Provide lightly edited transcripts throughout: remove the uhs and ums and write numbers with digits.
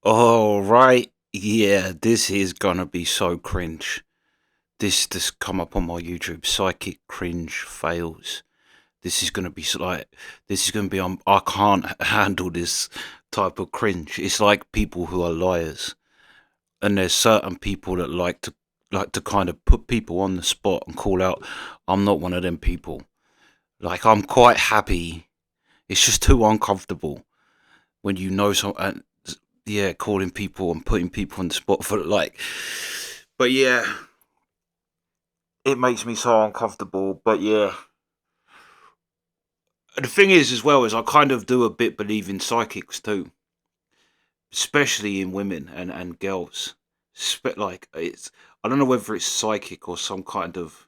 All right. Yeah, this is gonna be so cringe. This come up on my YouTube. Psychic cringe fails. This is gonna be this is gonna be. I can't handle this type of cringe. It's like people who are liars, and there's certain people that like to kind of put people on the spot and call out. I'm not one of them people. Like I'm quite happy. It's just too uncomfortable when you know some. Yeah, calling people and putting people on the spot for but yeah, it makes me so uncomfortable. But yeah, the thing is, as well, is I kind of do a bit believe in psychics too, especially in women and girls. Like it's, I don't know whether it's psychic or some kind of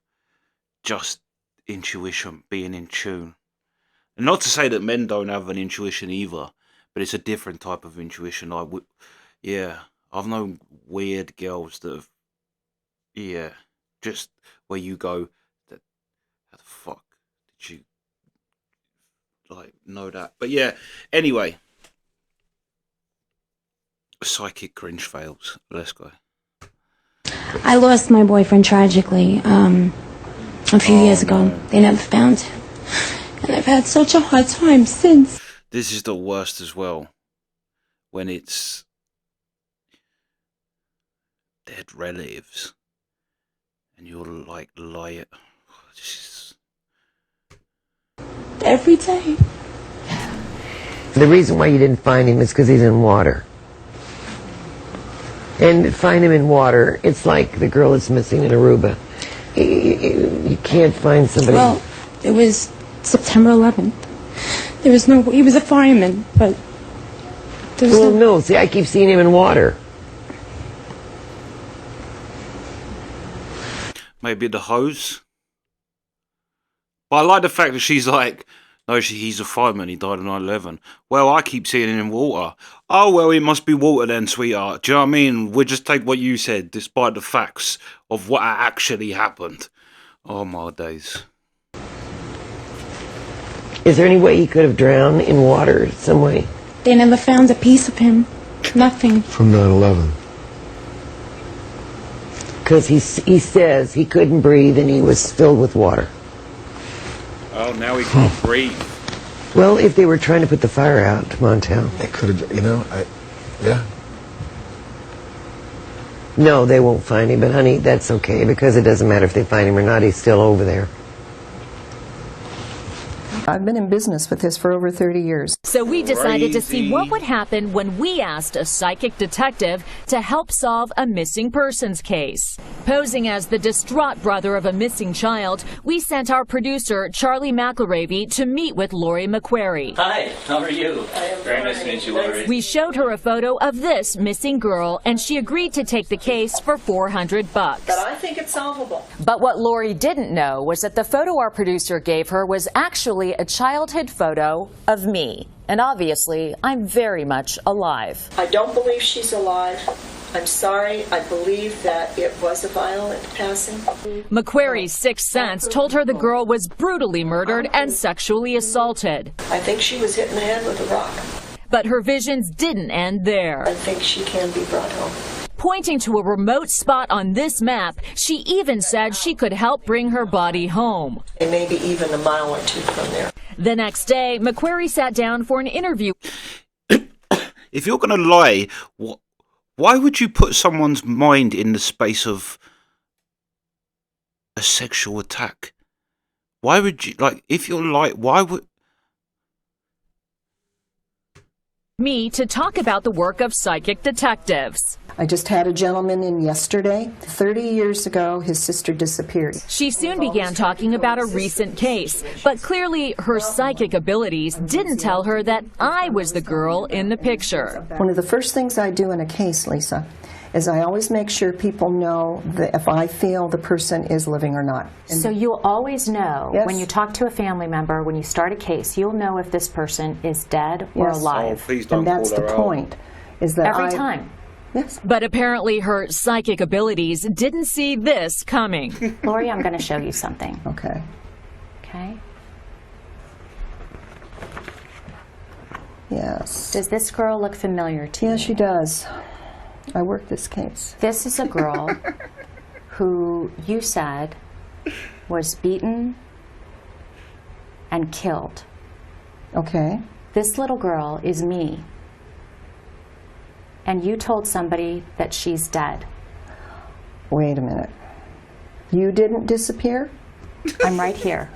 just intuition, being in tune. And not to say that men don't have an intuition either, but it's a different type of intuition. Yeah, I've known weird girls that have, yeah, just where you go, that how the fuck did you know that? But yeah, anyway, psychic cringe fails. Let's go. I lost my boyfriend tragically a few years ago. No. They never found him. And I've had such a hard time since. This is the worst as well, when it's dead relatives and you're like lying. Every day. The reason why you didn't find him is because he's in water. And find him in water, it's like the girl that's missing in Aruba. You can't find somebody. Well, it was September 11th. There was no, he was a fireman, but there was no, see, I keep seeing him in water. Maybe the hose. But I like the fact that she's like, no, he's a fireman, he died on 9/11. Well, I keep seeing him in water. Oh, well, it must be water then, sweetheart. Do you know what I mean? We'll just take what you said, despite the facts of what actually happened. Oh, my days. Is there any way he could have drowned in water some way? They never found a piece of him. Nothing. From 9/11. Because he says he couldn't breathe and he was filled with water. Oh, now he can't breathe. Well, if they were trying to put the fire out, Montel. They could have, yeah. No, they won't find him, but honey, that's okay, because it doesn't matter if they find him or not, he's still over there. I've been in business with this for over 30 years. So we decided to see what would happen when we asked a psychic detective to help solve a missing persons case. Posing as the distraught brother of a missing child, we sent our producer, Charlie McElravy, to meet with Lori McQuarrie. Hi, how are you? Very nice to meet you, Lori. We showed her a photo of this missing girl, and she agreed to take the case for $400. But I think it's solvable. But what Lori didn't know was that the photo our producer gave her was actually a childhood photo of me. And obviously, I'm very much alive. I don't believe she's alive. I'm sorry. I believe that it was a violent passing. McQuarrie's sixth sense told her the girl was brutally murdered and sexually assaulted. I think she was hit in the head with a rock. But her visions didn't end there. I think she can be brought home. Pointing to a remote spot on this map, she even said she could help bring her body home. And maybe even a mile or two from there. The next day, McQuarrie sat down for an interview. If you're going to lie, why would you put someone's mind in the space of a sexual attack? Why would you, if you're why would... Me to talk about the work of psychic detectives. I just had a gentleman in yesterday. 30 years ago, his sister disappeared. She soon began talking about a recent case, but clearly her psychic abilities didn't tell her that I was the girl in the picture. One of the first things I do in a case, Lisa, is I always make sure people know that if I feel the person is living or not. So you'll always know, Yes. when you talk to a family member, when you start a case, you'll know if this person is dead or Yes. alive. Oh, please don't And that's call the her out. point, is that Every time. Yes. But apparently her psychic abilities didn't see this coming. Lori, I'm going to show you something. Okay. Okay? Yes. Does this girl look familiar to you? Yeah, she does. I worked this case. This is a girl who you said was beaten and killed. Okay. This little girl is me. And you told somebody that she's dead. Wait a minute. You didn't disappear? I'm right here.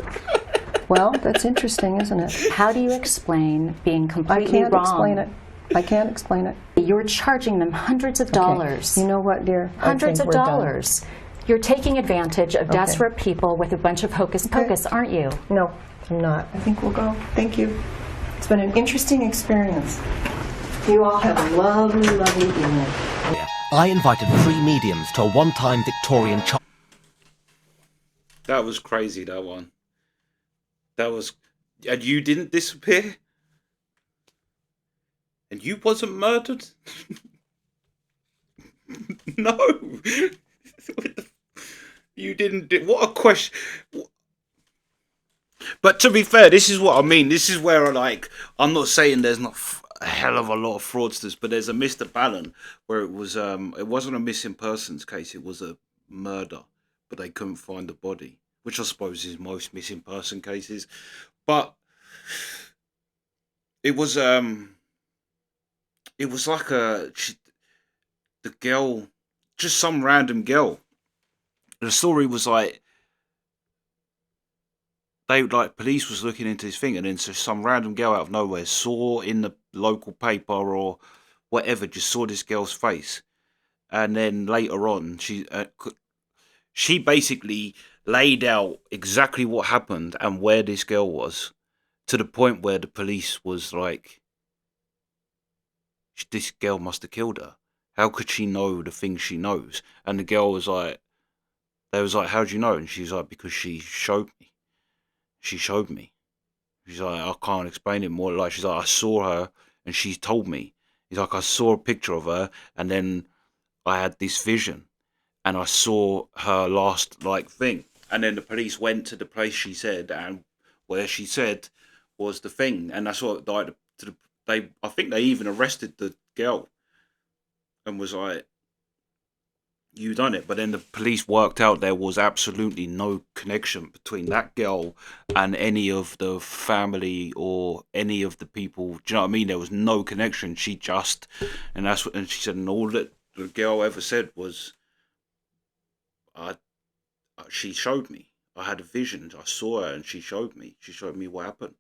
Well, that's interesting, isn't it? How do you explain being I completely can't wrong? explain it. I can't explain it. You're charging them hundreds of dollars. You know what, dear? I Hundreds think of we're done. dollars. You're taking advantage of desperate people with a bunch of hocus pocus, aren't you? No, I'm not. I think we'll go. Thank you. It's been an interesting experience. You all have a lovely, lovely evening. I invited 3 mediums to a one-time Victorian That was crazy, that one. That was... And you didn't disappear? And you wasn't murdered? No. You didn't do... What a question. But to be fair, this is what I mean. This is where, like, I'm not saying there's not a hell of a lot of fraudsters, but there's a Mr. Ballon where it wasn't a missing persons case, it was a murder, but they couldn't find the body, which I suppose is most missing person cases. But it was like the girl, just some random girl. The story was like, police was looking into this thing, and then so some random girl out of nowhere saw in the local paper or whatever, just saw this girl's face, and then later on she basically laid out exactly what happened and where this girl was, to the point where the police was like, this girl must have killed her. How could she know the things she knows? And the girl was like, they was like, how do you know? And she's like, because she showed me. She showed me. She's like, I can't explain it more. Like, she's like, I saw her and she told me. He's like, I saw a picture of her and then I had this vision and I saw her last thing. And then the police went to the place she said, and where she said was the thing. And that's what I think they even arrested the girl and was like, you done it. But then the police worked out there was absolutely no connection between that girl and any of the family or any of the people. Do you know what I mean? There was no connection. She just, and she said, and all that the girl ever said was, she showed me. I had a vision. I saw her and she showed me. She showed me what happened.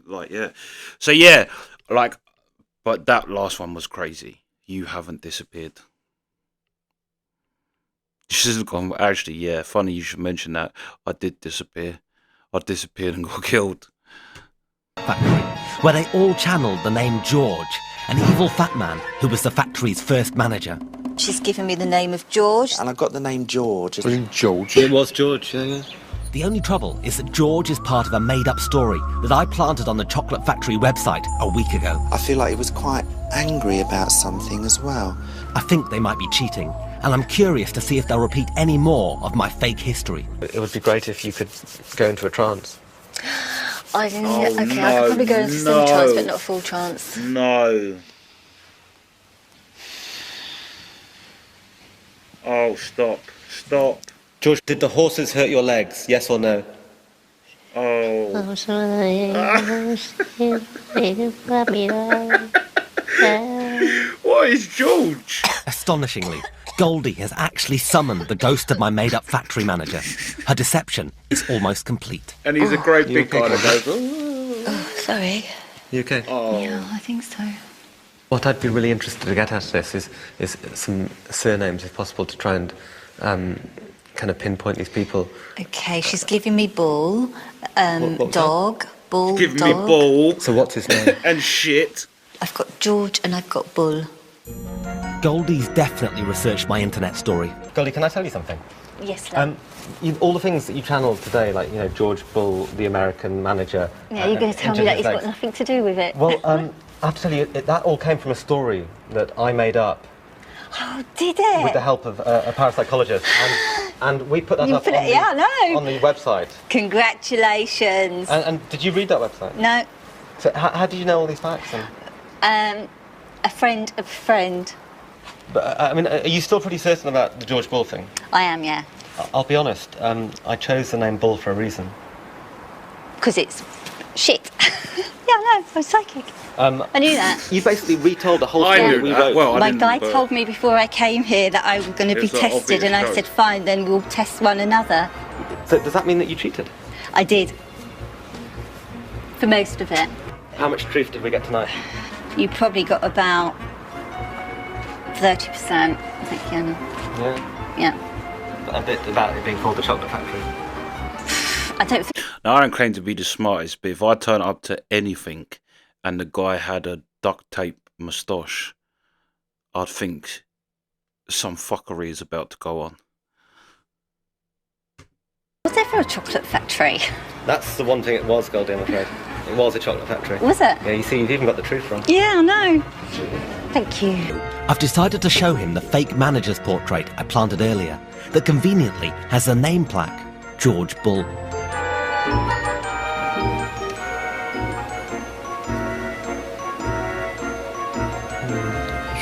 Like, yeah. So yeah, like, but that last one was crazy. You haven't disappeared. She's gone, actually, yeah, funny you should mention that. I did disappear. I disappeared and got killed. Factory, where they all channeled the name George, an evil fat man who was the factory's first manager. She's given me the name of George. And I got the name George. George? It was George, yeah. The only trouble is that George is part of a made-up story that I planted on the Chocolate Factory website a week ago. I feel like he was quite angry about something as well. I think they might be cheating, and I'm curious to see if they'll repeat any more of my fake history. It would be great if you could go into a trance. I could probably go into some trance, but not a full trance. No. Oh, stop. George, did the horses hurt your legs, yes or no? Oh. What is George? Astonishingly, Goldie has actually summoned the ghost of my made-up factory manager. Her deception is almost complete. And he's a great big guy that goes, Oh, sorry. You okay? oh. Yeah, I think so. What I'd be really interested to get out of this is some surnames, if possible, to try and kind of pinpoint these people. Okay, she's giving me Bull, What Dog, Bull, Give Dog. me ball So what's his name? and shit. I've got George and I've got Bull. Goldie's definitely researched my internet story. Goldie, can I tell you something? Yes, love. All the things that you channeled today, like, you know, George Bull, the American manager... Yeah, you're going to tell me that he's got nothing to do with it. Well, I have to tell you, that all came from a story that I made up. Oh, did it? With the help of a parapsychologist. And we put that up on on the website. Congratulations. And did you read that website? No. So how did you know all these facts then? A friend of a friend. But, I mean, are you still pretty certain about the George Bull thing? I am, yeah. I'll be honest, I chose the name Bull for a reason. Because it's shit. Yeah, I know, I'm psychic. I knew that. You basically retold the whole I thing knew we that. wrote. Well, I My didn't, guy but- told me before I came here that I was going to be It's an tested, obvious and I choice. said, fine, then we'll test one another. So does that mean that you cheated? I did. For most of it. How much truth did we get tonight? You probably got about 30%, I think, Yana. Yeah. Yeah. A bit about it being called the Chocolate Factory. I don't think... Now, I don't claim to be the smartest, but if I turn up to anything and the guy had a duct tape moustache, I'd think some fuckery is about to go on. Was ever a chocolate factory? That's the one thing it was, Goldie, I'm afraid. It was a chocolate factory. Was it? Yeah, you see, you've even got the truth wrong. Yeah, I know. Thank you. I've decided to show him the fake manager's portrait I planted earlier that conveniently has the name plaque, George Bull.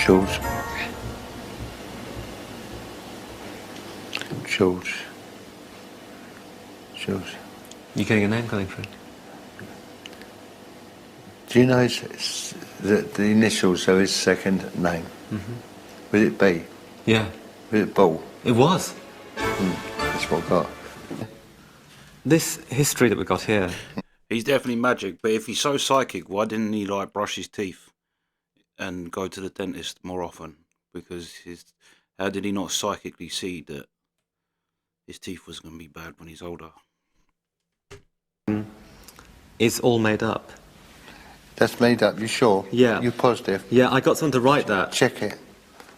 George. George. George. You getting a name going through? Do you know the initials of his second name? Mm-hmm. Would it B? Yeah. Would it Bull? It was. That's what I got. This history that we've got here. He's definitely magic, but if he's so psychic, why didn't he like brush his teeth and go to the dentist more often? Because how did he not psychically see that his teeth was going to be bad when he's older? It's all made up. That's made up, you sure? Yeah. You positive? Yeah, I got someone to write that. Check it.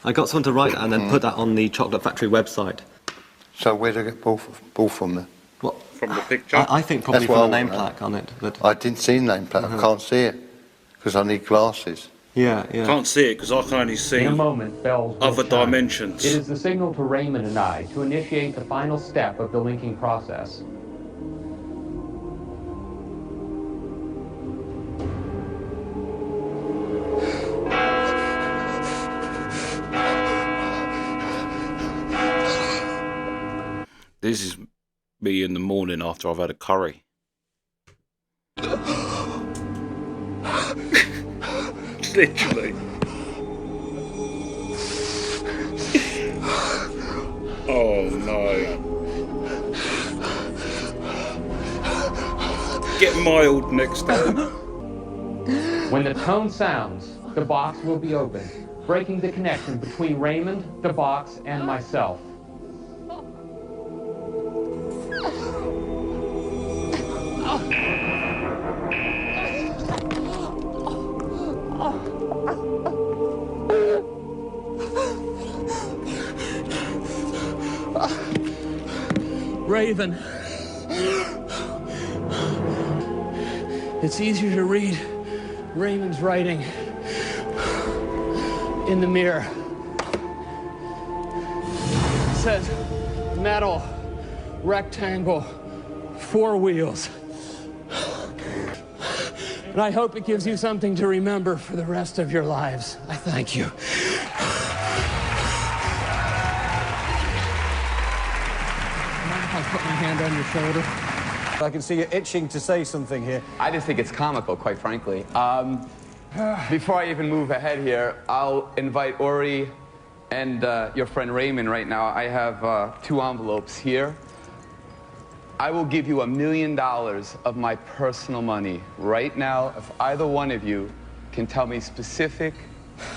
I got someone to write that and then put that on the Chocolate Factory website. So where did I get Bull from then? What? From the picture? I think probably That's what from the I name want, plaque on it. But I didn't see name plaque. I can't see it because I need glasses. yeah, yeah. Can't see it because I can only see In a moment, bells will other chime. dimensions. It is the signal to Raymond and I to initiate the final step of the linking process. This is me in the morning after I've had a curry. Literally. Oh no. Get mild next time. When the tone sounds, the box will be opened, breaking the connection between Raymond, the box, and myself. Raven. It's easier to read Raymond's writing in the mirror. It says metal, rectangle, 4 wheels. And I hope it gives you something to remember for the rest of your lives. I thank you. I'll put my hand on your shoulder. I can see you're itching to say something here. I just think it's comical, quite frankly. Before I even move ahead here, I'll invite Ori and your friend Raymond right now. I have 2 envelopes here. I will give you $1 million of my personal money right now if either one of you can tell me specific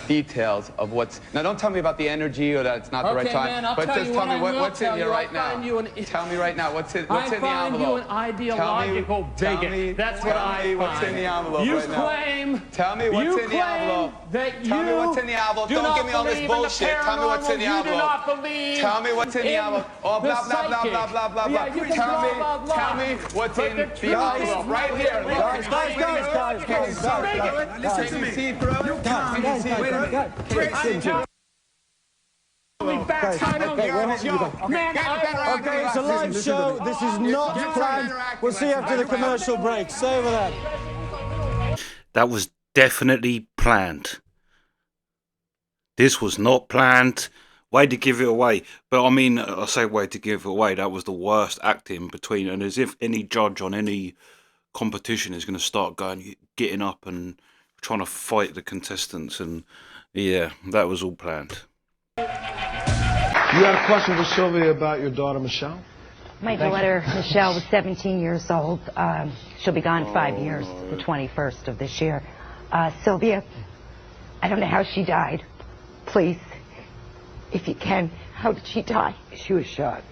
details of what's... Now, don't tell me about the energy or that it's not the right time, man, but just tell me what's in here right now. Tell me right now what's in the envelope. I find you an ideological bigot. That's what I find. What's in the envelope you right now. claim. Tell me what's in the envelope. That tell me what's in the envelope. Don't give me all this bullshit. Tell me what's in the envelope. You do not believe. Tell me what's in the envelope. Oh, blah blah blah blah blah blah blah. Tell me what's in the envelope right here. Guys. Listen to me. See, bro. You can't see, bro. Okay, it's a live show. This is not planned. We'll see you after the commercial break. Stay over there. That was definitely planned. This was not planned. Way to give it away. But I mean, I say way to give it away. That was the worst acting between, and as if any judge on any competition is going to start getting up and trying to fight the contestants. And yeah, that was all planned. You had a question for Sylvia about your daughter, Michelle? My daughter, Michelle, was 17 years old. She'll be gone 5 years, the 21st of this year. Sylvia, I don't know how she died. Please, if you can, how did she die? She was shot.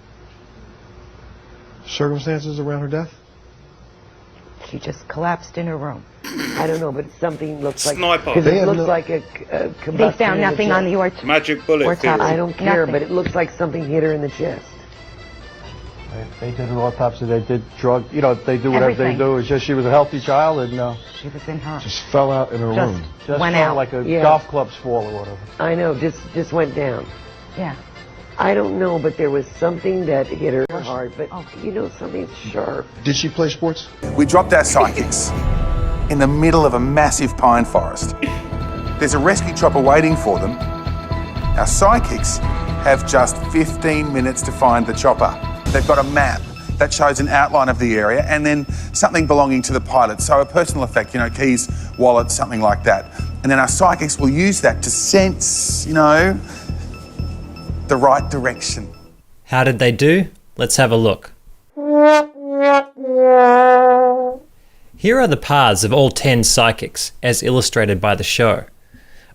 Circumstances around her death? She just collapsed in her room. I don't know, but something looks like... Sniper. Because it looks like a combustion. They found nothing on the magic bullet. I don't care, Nothing. but it looks like something hit her in the chest. They did an autopsy, they did drug, you know, they do whatever Everything. they do. It's just she was a healthy child and She was in her. Just fell out in her room. just Went felt out. like a Yeah. golf club's fall or whatever. I know, just went down. Yeah. I don't know, but there was something that hit her hard, but you know, something sharp. Did she play sports? We dropped our psychics in the middle of a massive pine forest. There's a rescue chopper waiting for them. Our psychics have just 15 minutes to find the chopper. They've got a map that shows an outline of the area and then something belonging to the pilot. So a personal effect, you know, keys, wallet, something like that. And then our psychics will use that to sense, you know, the right direction. How did they do? Let's have a look. Here are the paths of all 10 psychics, as illustrated by the show.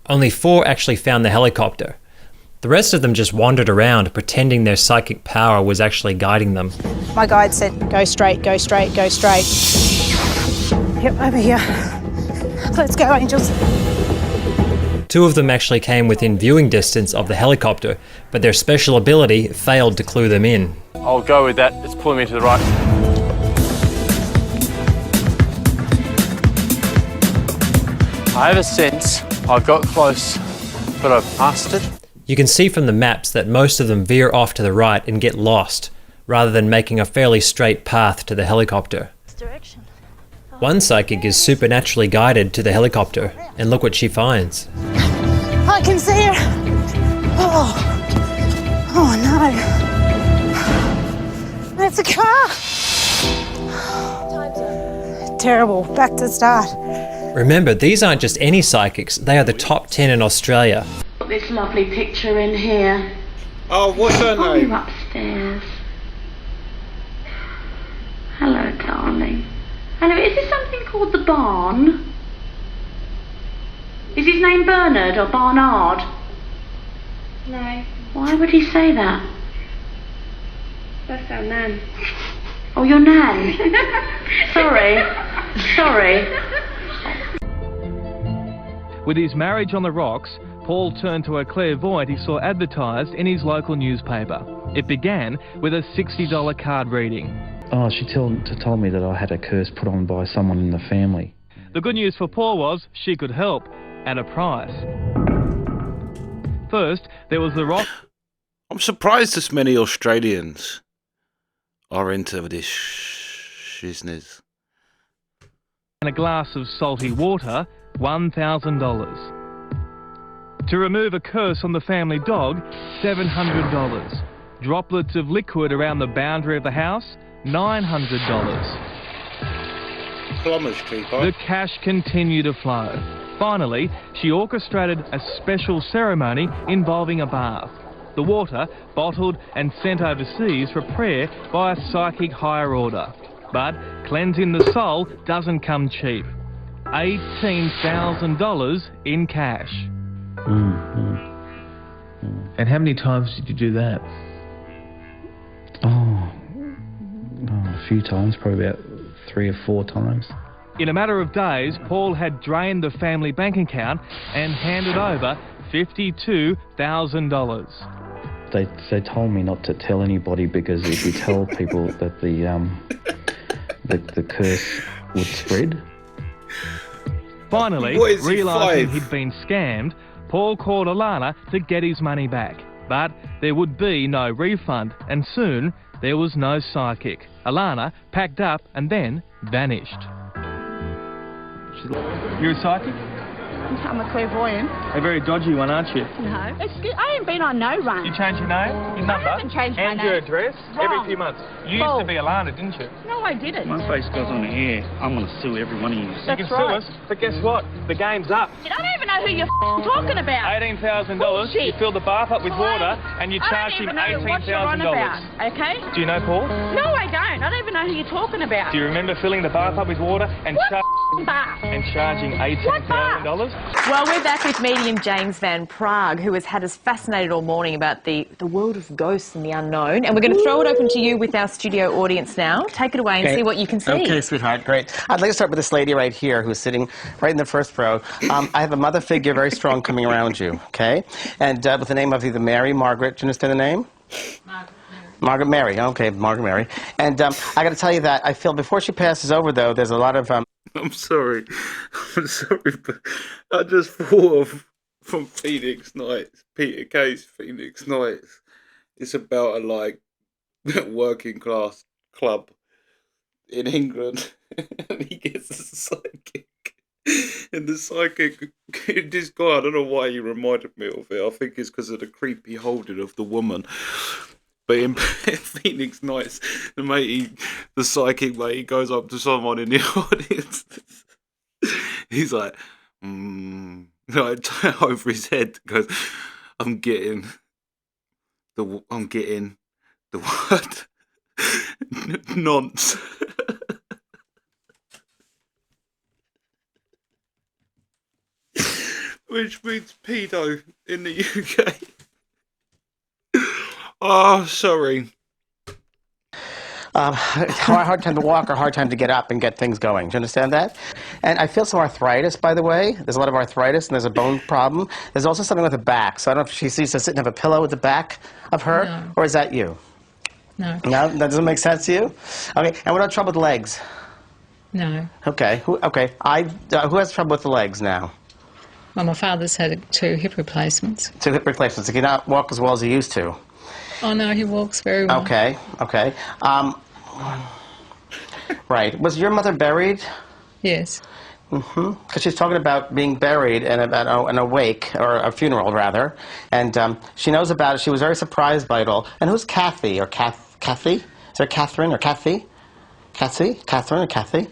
Only 4 actually found the helicopter. The rest of them just wandered around, pretending their psychic power was actually guiding them. My guide said, go straight, go straight, go straight. Yep, over here. Let's go, angels. 2 of them actually came within viewing distance of the helicopter, but their special ability failed to clue them in. I'll go with that. It's pulling me to the right. I have a sense I got close, but I've passed it. You can see from the maps that most of them veer off to the right and get lost, rather than making a fairly straight path to the helicopter. One psychic is supernaturally guided to the helicopter, and look what she finds. I can see her. Oh no. It's a car. Terrible. Back to the start. Remember, these aren't just any psychics, they are the top 10 in Australia. Got this lovely picture in here. Oh, what's her Oh, name? you're upstairs. Hello, darling. Hello, is this something called the barn? Is his name Bernard or Barnard? No, Why would he say that? that's our nan. Oh, your nan. Sorry. With his marriage on the rocks, Paul turned to a clairvoyant he saw advertised in his local newspaper. It began with a $60 card reading. Oh, she told me that I had a curse put on by someone in the family. The good news for Paul was she could help at a price. First, there was the rock. I'm surprised as many Australians are into this shizness. And a glass of salty water, $1,000. To remove a curse on the family dog, $700. Droplets of liquid around the boundary of the house, $900. Plumber's keeper. The cash continued to flow. Finally, she orchestrated a special ceremony involving a bath. The water bottled and sent overseas for prayer by a psychic higher order. But cleansing the soul doesn't come cheap. $18,000 in cash. And how many times did you do that? A few times, probably about 3 or 4 times. In a matter of days, Paul had drained the family bank account and handed over $52,000. They told me not to tell anybody because if you tell people that the curse would spread. Finally, realising he'd been scammed, Paul called Alana to get his money back. But there would be no refund, and soon there was no psychic. Alana packed up and then vanished. she's... You're a psychic? I'm a clairvoyant. A very dodgy one, aren't you? No. I ain't been on no run. You changed your name? Your number? I haven't changed my and name. your address? Wrong. Every few months. You used to be Alana, didn't you? No, I didn't. My face goes on the air. I'm going to sue every one of you. You can sue us, but guess what? The game's up. I don't even know who you're talking about. $18,000. Bullshit. You fill the bath up with water and you charge him $18,000. Okay? Do you know Paul? No, I don't. I don't even know who you're talking about. Do you remember filling the bath up with water and, charging $18,000? Well, we're back with medium James Van Prague, who has had us fascinated all morning about the world of ghosts and the unknown. And we're going to throw it open to you with our studio audience now. Take it away and see what you can see. Okay, sweetheart, great. I'd like to start with this lady right here who's sitting right in the first row. I have a mother figure, very strong, coming around you, okay? And with the name of either Mary, Margaret, do you understand the name? Margaret Mary, okay, Margaret Mary. And I got to tell you that I feel before she passes over, though, there's a lot of... I'm sorry, but I just thought of from Phoenix Nights, Peter Kay's Phoenix Nights. It's about a working class club in England, and he gets a psychic. And the psychic, this guy, I don't know why he reminded me of it. I think it's because of the creepy holding of the woman. But in Phoenix Nights, the psychic mate, he goes up to someone in the audience. He's like, over his head, goes, I'm getting the word nonce. Which means pedo in the UK. Oh, sorry. Hard time to walk or hard time to get up and get things going. Do you understand that? And I feel some arthritis, by the way. There's a lot of arthritis and there's a bone problem. There's also something with the back. So I don't know if she sees to sit and have a pillow at the back of her, or is that you? No. No? That doesn't make sense to you? Okay. And what about trouble with legs? No. Okay. Who has trouble with the legs now? Well, my father's had 2 hip replacements. 2 hip replacements. He cannot walk as well as he used to. Oh, no, he walks very well. Okay. Right. Was your mother buried? Yes. Because she's talking about being buried and about an wake, or a funeral, rather. And she knows about it. She was very surprised by it all. And who's Kathy, or Kathy? Is there Catherine, or Kathy? Catherine or Kathy?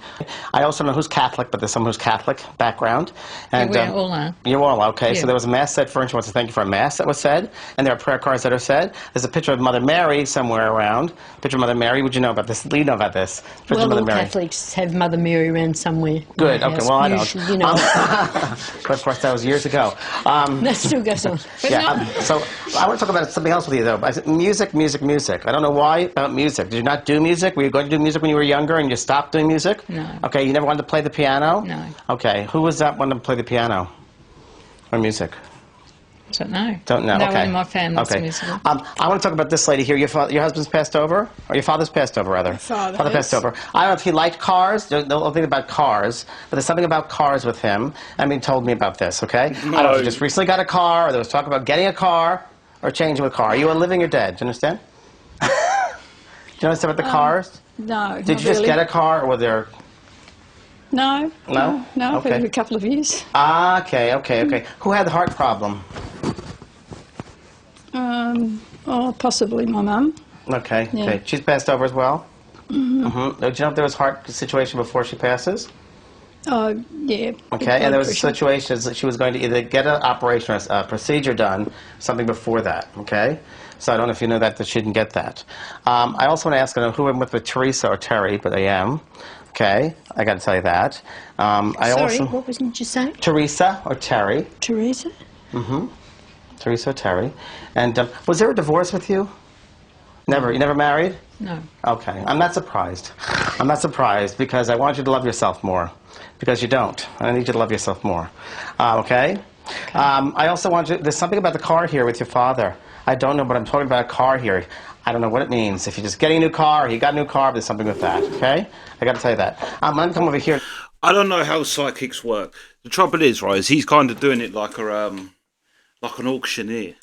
I also know who's Catholic, but there's someone who's Catholic background. And we all are. You all are, okay. Yeah. So there was a mass said for, and she wants to thank you for a mass that was said, and there are prayer cards that are said. There's a picture of Mother Mary somewhere around. Picture of Mother Mary. Would you know about this? You know about this. Picture Well, of Mother all Mary. Catholics have Mother Mary around somewhere. Good, okay, well I don't. Usually, you know. But of course that was years ago. That still goes on. So I want to talk about something else with you though. I said, music. I don't know why about music. Did you not do music? Were you going to do music when you were younger and you stopped doing music? No. Okay, you never wanted to play the piano? No. Okay, who was that one to play the piano? Or music? Don't know. Don't know, No okay. one in my family's musical. I want to talk about this lady here. Your husband's passed over? Or your father's passed over, rather? Father passed over. I don't know if he liked cars. There's no thing about cars. But there's something about cars with him. I mean, he told me about this, okay? I don't know if he just recently got a car, or there was talk about getting a car, or changing a car. Are you a living or dead? Do you understand? Do you understand about the cars? No, Did you just get a car, or were there... No. No? No, Okay. for a couple of years. Okay. Who had the heart problem? Possibly my mum. Okay. Yeah. She's passed over as well? Mm-hmm. Do you know if there was heart situation before she passes? Oh, yeah. Okay, and there was a situation that she was going to either get an operation or a procedure done, something before that, okay? So I don't know if you know that she didn't get that. I also want to ask, I don't know who I'm with Teresa or Terry, but I am. Okay, I got to tell you that. Sorry, what did you say? Teresa or Terry. Teresa? Teresa or Terry. And was there a divorce with you? Never. You never married? No. Okay. I'm not surprised. I'm not surprised because I want you to love yourself more. Because you don't. I need you to love yourself more. Okay? I also want you... There's something about the car here with your father. I don't know, but I'm talking about a car here. I don't know what it means. If you're just getting a new car, or he got a new car, there's something with that. Okay? I got to tell you that. I'm going to come over here. I don't know how psychics work. The trouble is, right, is he's kind of doing it like an auctioneer.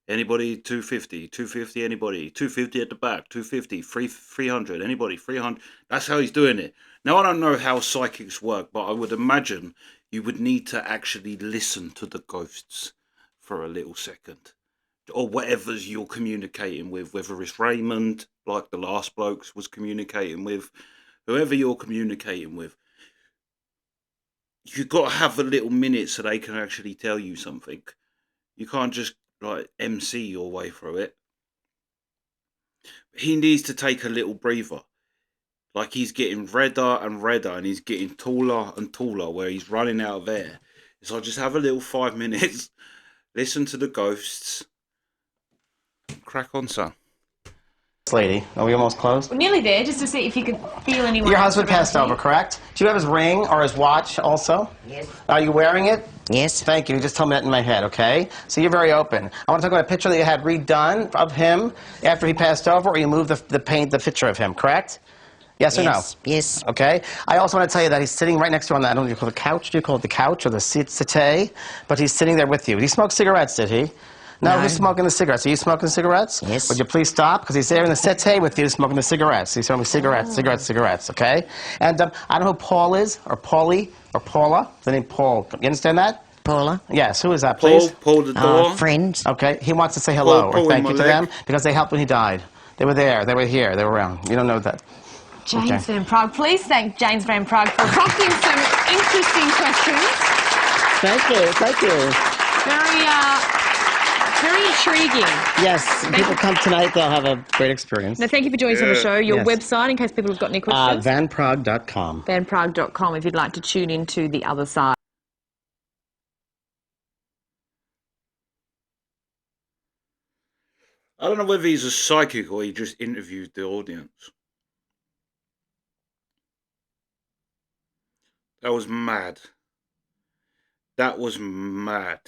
Anybody 250, 250, anybody 250 at the back, 250, 300, anybody 300. That's how he's doing it. Now I don't know how psychics work, but I would imagine you would need to actually listen to the ghosts for a little second, or whatever's you're communicating with, whether it's Raymond, like the last blokes was communicating with, whoever you're communicating with. You've got to have a little minute so they can actually tell you something. You can't just like MC your way through it. He needs to take a little breather. Like he's getting redder and redder and he's getting taller and taller where he's running out of air. So just have a little 5 minutes, listen to the ghosts, crack on, son. Lady, are we almost close? We're nearly there, just to see if you could feel anyone. Your husband passed over, correct? Do you have his ring or his watch also? Yes. Are you wearing it? Yes. Thank you. You just told me that in my head, okay? So you're very open. I want to talk about a picture that you had redone of him after he passed over, or you moved the picture of him, correct? Yes or no? Yes. Okay. I also want to tell you that he's sitting right next to you on that, I don't know if you call it the couch. Do you call it the couch or the settee? But he's sitting there with you. He smoked cigarettes, did he? No, who's smoking the cigarettes? Are you smoking cigarettes? Yes. Would you please stop? Because he's there in the settee with you smoking the cigarettes. He's smoking cigarettes, okay? And I don't know who Paul is, or Paulie, or Paula. The name Paul. You understand that? Paula. Yes, who is that, please? Paul the door. Friend. Okay, he wants to say hello Paul or thank in you my to leg. them because they helped when he died. They were there, they were here, they were around. You don't know that. James Van Prague. Please thank James Van Prague for prompting some interesting questions. Thank you, thank you. Very intriguing. Yes, people come tonight, they'll have a great experience. Now, thank you for joining us on the show. Your Yes. website, in case people have got any questions. Vanprague.com. Vanprague.com if you'd like to tune into the other side. I don't know whether he's a psychic or he just interviewed the audience. That was mad. That was mad.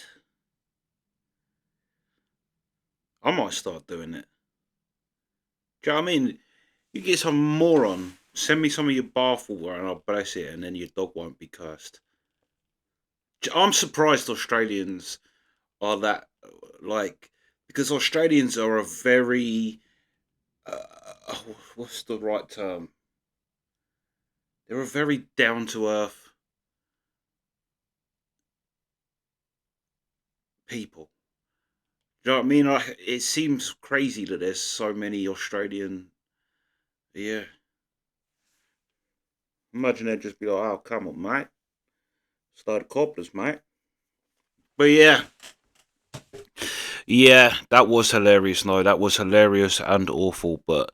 I might start doing it. Do you know what I mean? You get some moron, send me some of your bathwater and I'll bless it, and then your dog won't be cursed. I'm surprised Australians are that, like, because Australians are a very, what's the right term? They're a very down-to-earth people. Do you know what I mean? Like, it seems crazy that there's so many Australian, yeah. Imagine they'd just be like, oh, come on, mate. Start copplers, mate. But yeah. Yeah, that was hilarious. No, that was hilarious and awful. But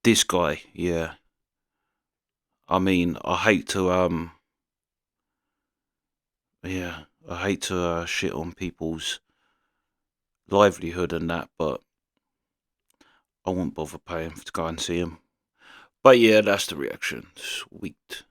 this guy, yeah. I mean, I hate to, yeah, I hate to shit on people's livelihood and that, but I won't bother paying to go and see him. But yeah, that's the reaction. Sweet.